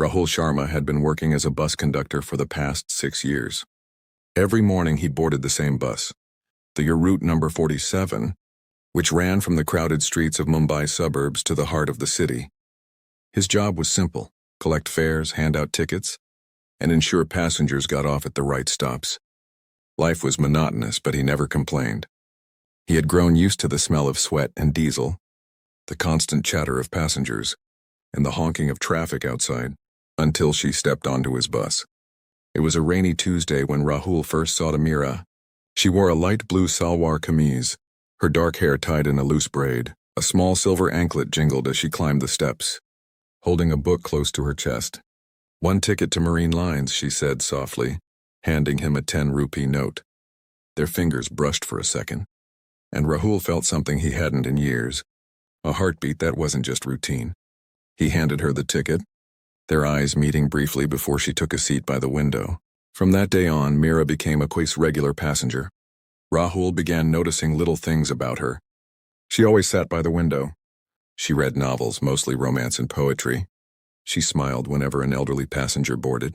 Rahul Sharma had been working as a bus conductor for the past 6 years. Every morning he boarded the same bus, the route number 47, which ran from the crowded streets of Mumbai suburbs to the heart of the city. His job was simple: collect fares, hand out tickets, and ensure passengers got off at the right stops. Life was monotonous, but he never complained. He had grown used to the smell of sweat and diesel, the constant chatter of passengers, and the honking of traffic outside, until she stepped onto his bus. It was a rainy Tuesday when Rahul first saw Mira. She wore a light blue salwar kameez, her dark hair tied in a loose braid. A small silver anklet jingled as she climbed the steps, holding a book close to her chest. "1 ticket to Marine Lines," she said softly, handing him a 10-rupee note. Their fingers brushed for a second, and Rahul felt something he hadn't in years, a heartbeat that wasn't just routine. He handed her the ticket, their eyes meeting briefly before she took a seat by the window. From that day on, Mira became a quite regular passenger. Rahul began noticing little things about her. She always sat by the window. She read novels, mostly romance and poetry. She smiled whenever an elderly passenger boarded.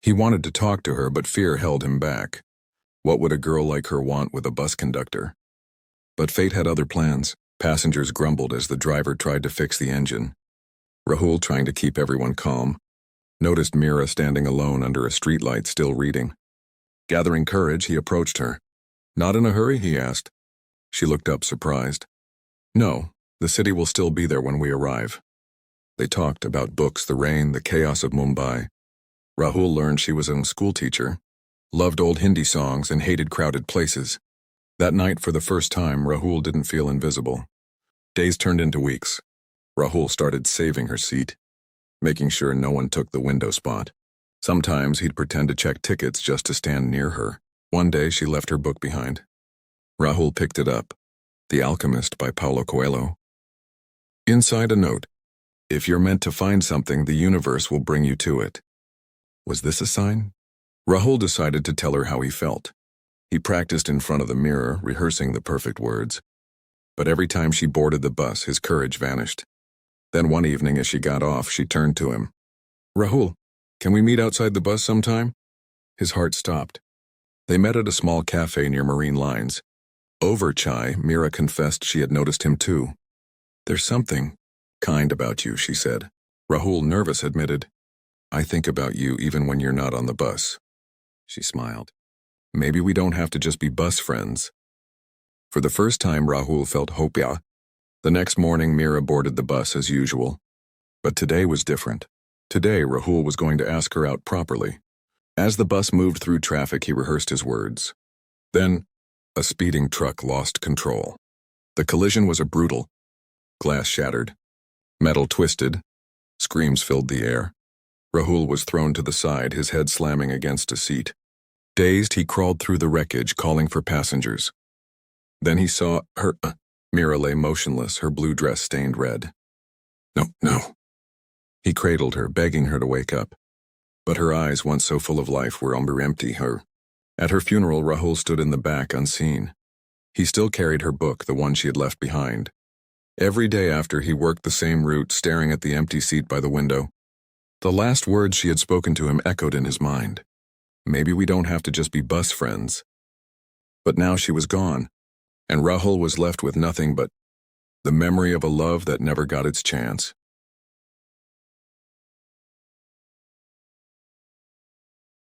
He wanted to talk to her, but fear held him back. What would a girl like her want with a bus conductor? But fate had other plans. Passengers grumbled as the driver tried to fix the engine. Rahul, trying to keep everyone calm, noticed Mira standing alone under a streetlight, still reading. Gathering courage, he approached her. "Not in a hurry?" he asked. She looked up, surprised. "No, the city will still be there when we arrive." They talked about books, the rain, the chaos of Mumbai. Rahul learned she was a schoolteacher, loved old Hindi songs, and hated crowded places. That night, for the first time, Rahul didn't feel invisible. Days turned into weeks. Rahul started saving her seat, making sure no one took the window spot. Sometimes he'd pretend to check tickets just to stand near her. One day she left her book behind. Rahul picked it up, The Alchemist by Paulo Coelho. Inside a note: "If you're meant to find something, the universe will bring you to it." Was this a sign? Rahul decided to tell her how he felt. He practiced in front of the mirror, rehearsing the perfect words. But every time she boarded the bus, his courage vanished. Then one evening, as she got off, she turned to him. "Rahul, can we meet outside the bus sometime?" His heart stopped. They met at a small cafe near Marine Lines. Over chai, Mira confessed she had noticed him too. "There's something kind about you," she said. Rahul, nervous, admitted, "I think about you even when you're not on the bus." She smiled. "Maybe we don't have to just be bus friends." For the first time, Rahul felt hope. The next morning, Mira boarded the bus as usual. But today was different. Today, Rahul was going to ask her out properly. As the bus moved through traffic, he rehearsed his words. Then, a speeding truck lost control. The collision was brutal. Glass shattered. Metal twisted. Screams filled the air. Rahul was thrown to the side, his head slamming against a seat. Dazed, he crawled through the wreckage, calling for passengers. Then he saw her. Mira lay motionless, her blue dress stained red. No. He cradled her, begging her to wake up. But her eyes, once so full of life, were empty. At her funeral, Rahul stood in the back, unseen. He still carried her book, the one she had left behind. Every day after, he worked the same route, staring at the empty seat by the window. The last words she had spoken to him echoed in his mind. Maybe we don't have to just be bus friends. But now she was gone, and Rahul was left with nothing but the memory of a love that never got its chance.